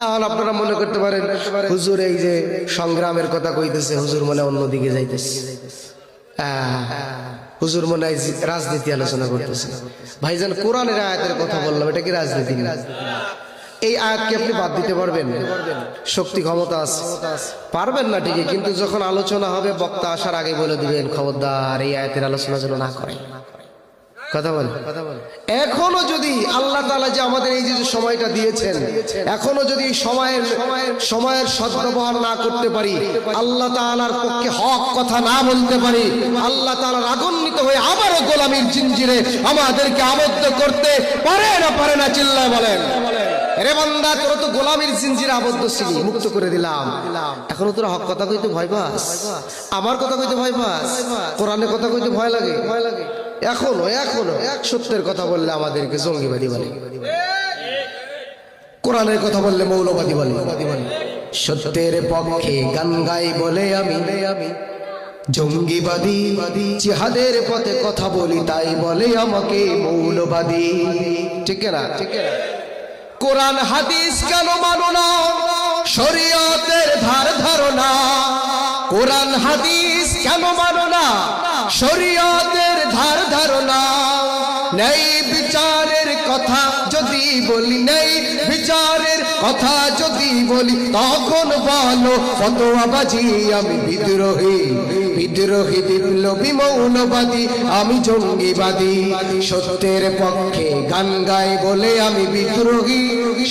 আর আপনারা মনে করতে পারেন হুজুর এই যে সংগ্রামের কথা কইতেছে, হুজুর মনে অন্যদিকে যাইতেছে, হুজুর মনে হয় রাজনীতি আলোচনা করতেছে। ভাইজান, কোরআনের আয়াতের কথা বললাম, এটা কি রাজনীতি? এই আয়াতকে আপনি বাদ দিতে পারবেন? শক্তি ক্ষমতা আছে, পারবেন না ঠিকই, কিন্তু যখন আলোচনা হবে বক্তা আসার আগে বলে দিবেন খবরদার এই আয়াতের আলোচনা যেন না করেন। কথা বলেন। এখনো যদি আল্লাহ তাআলা যে আমাদের এই যে সময়টা দিয়েছেন, এখনো যদি সময়ের সদ্ব্যবহার না করতে পারি, আল্লাহ তাআলার পক্ষে হক কথা না বলতে পারি, আল্লাহ তাআলা রাগান্বিত হয়ে আবারও গোলামির জিঞ্জিরে আমাদেরকে আবদ্ধ করতে পারে না চিল্লায় বলেন। রে বান্দা, তোরা তো গোলামির জিঞ্জিরে আবদ্ধ ছিলি, মুক্ত করে দিলাম, এখনো তোরা হক কথা কইতে ভয় পাস, আমার কথা কইতে ভয় পাস, কোরআনের কথা কইতে ভয় লাগে। এখনো সত্যের কথা বললে আমাদেরকে জঙ্গিবাদী বলে, কোরআনের কথা বললে মৌলবাদী বলে। সত্যের পক্ষে গান গাই বলে আমি জঙ্গিবাদী, জিহাদের পথে কথা বলি তাই বলে আমাকে মৌলবাদী। ঠিক না? কোরআন হাদিস কেন মানো না? শরীয়তের ধারণা। কোরআন হাদিস কেন মানো না? শরীয়তের ধারণা। নেই বিচারের কথা যদি বলি, নেই বিচারের কথা যদি বলি, তখন বলো ফতোয়াবাজি আমি বিদ্রোহী বিপ্লবী মৌলবাদী, আমি জঙ্গিবাদী। সত্যের পক্ষে গান গাই বলে আমি বিদ্রোহী,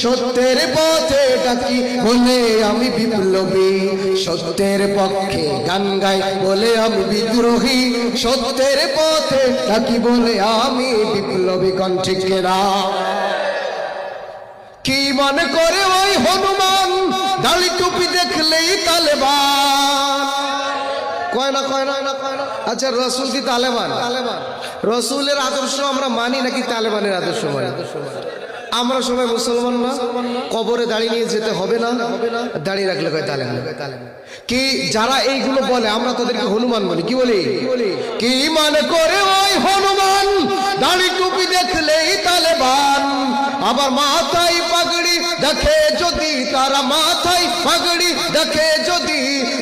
সত্যের পথে ডাকি বলে আমি বিপ্লবী। সত্যের পক্ষে গান গাই বলে আমি বিদ্রোহী, সত্যের পথে ডাকি বলে আমি বিপ্লবী। কোন ঠিক না? কি মনে করে ওই হনুমান দাড়ি টুপি দেখলেই তালেবান? কয় না। আচ্ছা, রসুল কি তালেবান? রসুলের আদর্শ আমরা মানি নাকি তালেবানের আদর্শ মানি? আমরা সবাই মুসলমান না? কবরে দাঁড়িয়ে নিয়ে যেতে হবে না? দাঁড়িয়ে রাখলে কয় তালেবান। কি যারা এইগুলো বলে আমরা তাদেরকে হনুমান বলি। কি বলি? কি মানে করে ওই হনুমান দাড়ি টুপি দেখলেই তালেবান? আবার মাথায় পাগড়ি দেখে যদি, তারা মাথায় পাগড়ি দেখে যদি,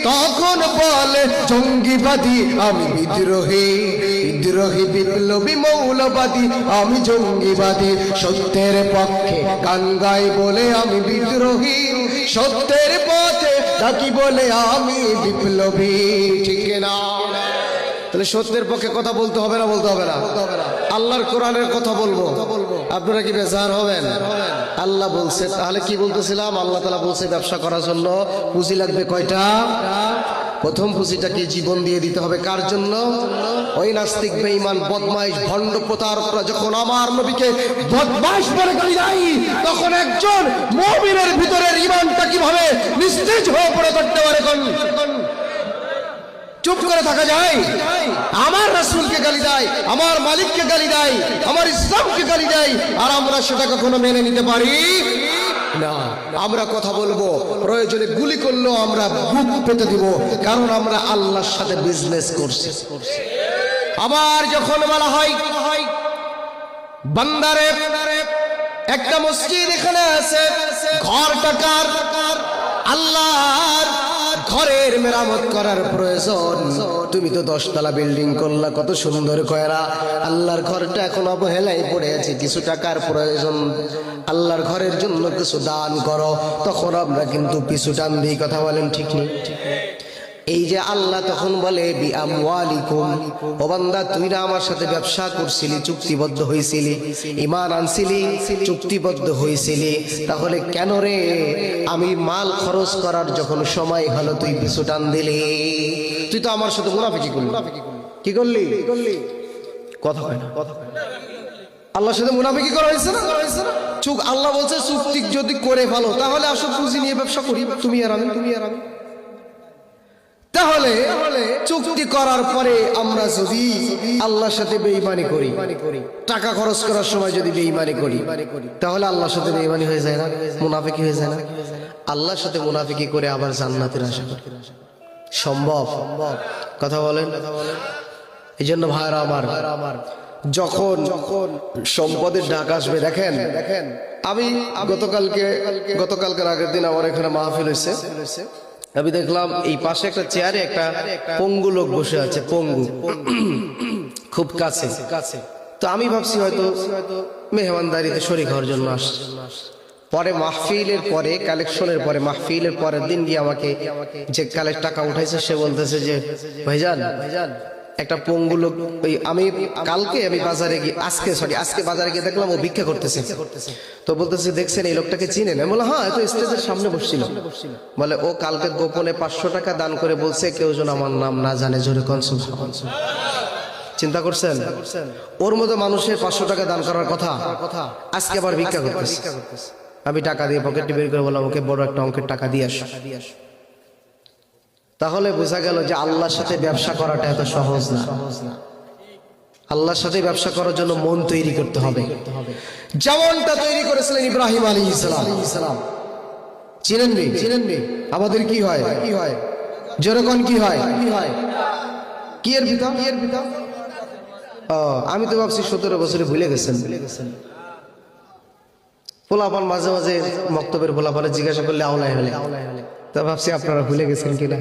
তখন বলে জঙ্গিবাদী আমি বিদ্রোহী বিপ্লবী মৌলবাদী, আমি জঙ্গিবাদী। সত্যের পক্ষে গান গাই বলে আমি বিদ্রোহী, সত্যের পথে ডাকি বলে আমি বিপ্লবী। ঠিক না? তাহলে সত্যের পক্ষে কথা বলতে হবে না? বলতে হবে না? আল্লাহর কোরআনের কথা বলবো, আপনারা কি বেজার হবেন? আল্লাহ বলছে, তাহলে কি বলতেছিলাম? আল্লাহ তাআলা বলছে ব্যবসা করার জন্য পুঁজি লাগবে কয়টা? প্রথম পুঁজিটা কি? জীবন দিয়ে দিতে হবে। কার জন্য? ওই নাস্তিক বেঈমান বদমাইশ ভণ্ড প্রতারকরা যখন আমার নবীকে বদমাইশ বলে গালি দেয়, তখন একজন মুমিনের ভিতরের ঈমানটা কিভাবে নিস্তেজ হয়ে পড়ে করতে পারে? চুপ করে থাকা যায়? আমার রাসূলকে গালি দেয়, আমার মালিককে গালি দেয়, আমার ইসলামকে গালি দেয়, আর আমরা সেটা কখনো মেনে নিতে পারি না। আমরা কথা বলবো, প্রয়োজনে গুলি করলেও আমরা বুক পেতে দিব, কারণ আমরা আল্লাহর সাথে বিজনেস করছি। আবার যখন বলা হয় বান্দারে একটা মসজিদ এখানে আছে, ঘরটা কার? আল্লাহর। ঘরের মেরামত করার প্রয়োজন, তুমি তো 10 তলা বিল্ডিং করলা, কত সুন্দর কয়রা, আল্লাহর ঘরটা এখন অবহেলায় পড়ে আছে, কিছু টাকার প্রয়োজন, আল্লাহর ঘরের জন্য কিছু দান করো। তখন আমরা কিন্তু পিছু টান দিই। কথা বলেন ঠিক নেই? এই যে আল্লাহ তখন বলে বি আমওয়ালিকুম, ও বান্দা তুই না আমার সাথে ব্যবসা করছিলি, চুক্তিবদ্ধ হয়েছিলি, ঈমান আনছিলি, চুক্তিবদ্ধ হয়েছিলি, তাহলে কেন রে আমি মাল খরচ করার যখন সময় হলো তুই পিছু টান দিলি? তুই তো আমার সাথে মুনাফিকি করলি। কি করলি? কথা হয় না। আল্লাহর সাথে মুনাফিকি করা হয়েছে না? আল্লাহ বলছে চুক্তি যদি করে ফেলো তাহলে আসো পুঁজি নিয়ে ব্যবসা করি, তুমি আর আমি। তাহলে চুক্তি করার পরে আমরা যদি আল্লাহর সাথে বেঈমানি করি, টাকা খরচ করার সময় যদি বেঈমানি করি, তাহলে আল্লাহর সাথে বেঈমানি হয়ে যায় না? মুনাফিকি হয়ে যায় না? আল্লাহর সাথে মুনাফিকি করে আবার জান্নাতের আশা করি, সম্ভব? কথা বলেন। এই জন্য ভাইরা আমার, যখন সম্পদের ডাক আসবে, দেখেন আমি গতকালকের আগের দিন আমার এখানে মাহফিল হয়েছে, আমি দেখলাম এই পাশে একটা চেয়ারে একটা পঙ্গু লোক বসে আছে, পঙ্গু, খুব কাছে। তো আমি ভাবছি হয়তো মেহমানদারিতে শরীক হওয়ার জন্য আসছে। পরে মাহফিলের পরে, কালেকশনের পরে, মাহফিলের পরের দিন গিয়ে আমাকে যে টাকা উঠাইছে সে বলতেছে যে ভাইজান একটা পঙ্গু লোক, আমি বাজারে গিয়ে আজকে বাজারে গিয়ে দেখলাম ও ভিক্ষা করতেছে। তো বলতেছে দেখছেন এই লোকটাকে চিনেন? আমি বললাম হ্যাঁ, তো স্টেজের সামনে বসছিল। বলে ও কালকে গোপনে 500 টাকা দান করে বলছে কেউ যেন আমার নাম না জানে। জোরে কোন সুবহানাল্লাহ। চিন্তা করছেন? ওর মতো মানুষের 500 টাকা দান করার কথা, আজকে আবার ভিক্ষা করতেছে। আমি টাকা দিয়ে পকেটে বের করে বললাম ওকে বড় একটা অঙ্কের টাকা দিয়ে আস। তাহলে বোঝা গেল যে আল্লাহর সাথে ব্যবসা করাটা এত সহজ না। আল্লাহর সাথে ব্যবসা করার জন্য মন তৈরি করতে হবে, যেমনটা তৈরি করেছিলেন ইব্রাহিম আলাইহিস সালাম। চিনেননি? আমাদের কি হয়? যেরকম কি হয়? কি এর পিতা? আমি তো ভাবছি 17 বছরে ভুলে গেছেন। পোলাপান মাঝে মাঝে মক্তবের পোলাপানে জিজ্ঞাসা করলে আওলায় হলে, তো ভাবছি আপনারা ভুলে গেছেন কিনা।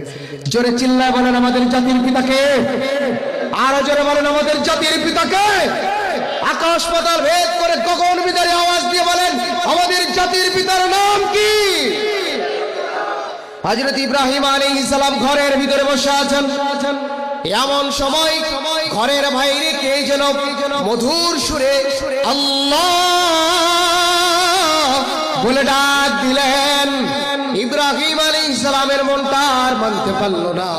জোরে চিল্লায় বলেন আমাদের জাতির পিতাকে, আরো জোরে বলেন আমাদের জাতির পিতাকে। আকাশ পাতাল ভেদ করে গগন বিদারী আওয়াজ দিয়ে বলেন আমাদের জাতির পিতার নাম কি? হযরত ইব্রাহিম আলাইহিস সালাম ঘরের ভিতরে বসে আছেন। এমন সময় ঘরের বাইরে কে যেন মধুর সুরে আল্লাহ বলে ডাক দিলেন। ইব্রাহিম আলাইহিস সালামের মনটা আর মানতে পারল না,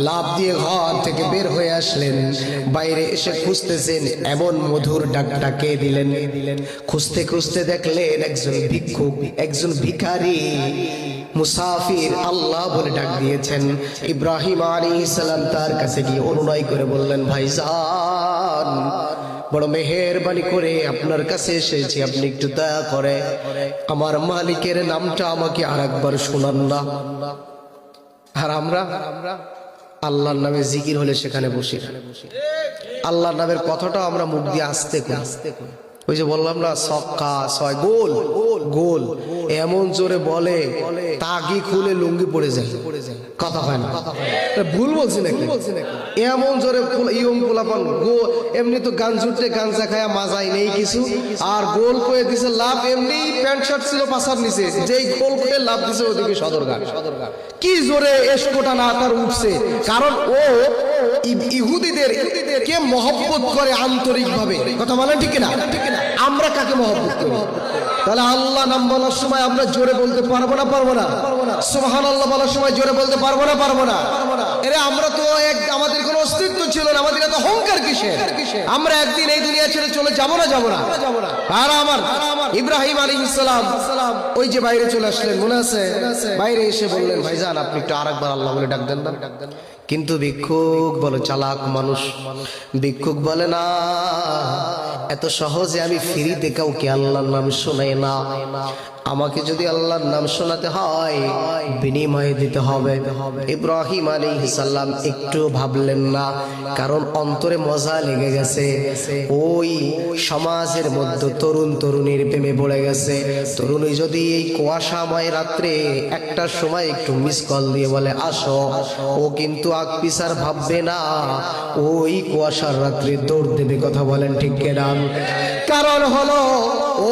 লাফ দিয়ে ঘর থেকে বের হয়ে আসলেন। বাইরে এসে খুঁজতেছেন এমন মধুর ডাকটা কে দিলেন। খুঁজতে খুঁজতে দেখলেন একজন ভিক্ষুক, একজন ভিখারি, মুসাফির আল্লাহ বলে ডাক দিয়েছেন। ইব্রাহিম আলাইহিস সালাম তার কাছে গিয়ে অনুনয় করে বললেন ভাইজান, বড় মেহেরবানি করে আপনার কাছে এসেছি, আপনি একটু দয়া করে আমার মালিকের নামটা আমাকে আরেকবার শোনান না। আর আমরা আল্লাহর নামে জিকির হলে সেখানে বসি, আল্লাহর নামের কথাটাও আমরা মুখ দিয়ে আস্তে করি। ওই যে বললাম না ছক্কা ছয় গোল গোল, এমন জোরে বলে তাগি খুলে লুঙ্গি পড়ে যায়, কথা হয় না। ভুল বলছি নাকি? এমন জোরে ইয়ং পোলাপান এমনি তো গান জুটে গাঞ্জা খায়া মাজাই নেই কিছু, আর গোল করে দিছে লাভ। এমনি প্যান্ট শার্ট ছিল পাশার নিচে, যেই গোল করে লাভ দিছে ওদিকে সদরঘাট। কি জোরে এসকোটা না তার উঠছে, কারণ ও ইহুদিদের কে মহব্বত করে আন্তরিক ভাবে, কথা বলেন ঠিক না? আমরা কাকে মহব্বত করি? তাহলে আল্লাহ নাম বলার সময় আমরা জোরে বলতে পারবো না? সুবহানাল্লাহ বলার সময় জোরে বলতে পারবো না? এরে আমরা তো আমাদের কোনো অস্তিত্ব ছিল না, আমাদের এত অহংকার কিসের? আমরা একদিন এই দুনিয়া ছেড়ে চলে যাবো না? আর আমার ইব্রাহিম আলাইহিস সালাম ওই যে বাইরে চলে আসলেন, মনে আছে? বাইরে এসে বললেন ভাইজান আপনি একটু আরেকবার আল্লাহ বলে ডাক দেন না। কিন্তু ভিক্ষুক বলে চালাক মানুষ, ভিক্ষুক বলে না এত সহজে আমি ফ্রিতে কাউকে আল্লাহর নাম শোনাই না, আমাকে যদি আল্লাহর নাম শোনাতে হয় বিনিময়ে দিতে হবে। ইব্রাহিম আলাইহিস সালাম একটু ভাবলেন না, কারণ অন্তরে মজা লেগে গেছে। ওই সমাজের মধ্যে তরুণ তরুণীর প্রেমে পড়ে গেছে। তরুণী যদি এই কুয়াশাময় রাত্রে একটার সময় একটু মিস কল দিয়ে বলে আসো, ও কিন্তু আগ পিছার ভাববে না, ওই কুয়াশার রাত্রে দৌড় দেবে, কথা বলেন ঠিক কিনা? কারণ হলো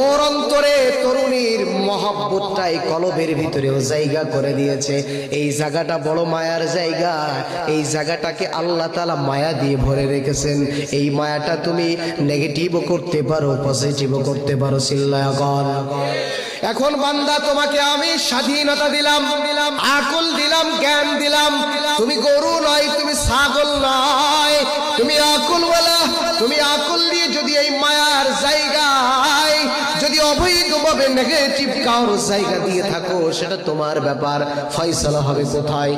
ওর অন্তরে তরুণীর মহব্বতটাই কলবের ভিতরেও জায়গা করে দিয়েছে। এই জায়গাটা বড় মায়ার জায়গা, এই জায়গাটাকে আল্লাহ তাআলা মায়া দিয়ে ভরে রেখেছেন। এই মায়াটা তুমি নেগেটিভও করতে পারো, পজিটিভও করতে পারো। চিল্লায়া বল। এখন বান্দা তোমাকে আমি স্বাধীনতা দিলাম, আকল দিলাম, জ্ঞান দিলাম। তুমি গরু নয়, তুমি ছাগল নয়, তুমি আকলওয়ালা। তুমি আকল দিয়ে যদি এই মায়ার জায়গায় যদি অবৈধভাবে নেগেটিভ কারো জায়গা দিয়ে থাকো, সেটা তোমার ব্যাপার, ফয়সালা হবে কোথায়?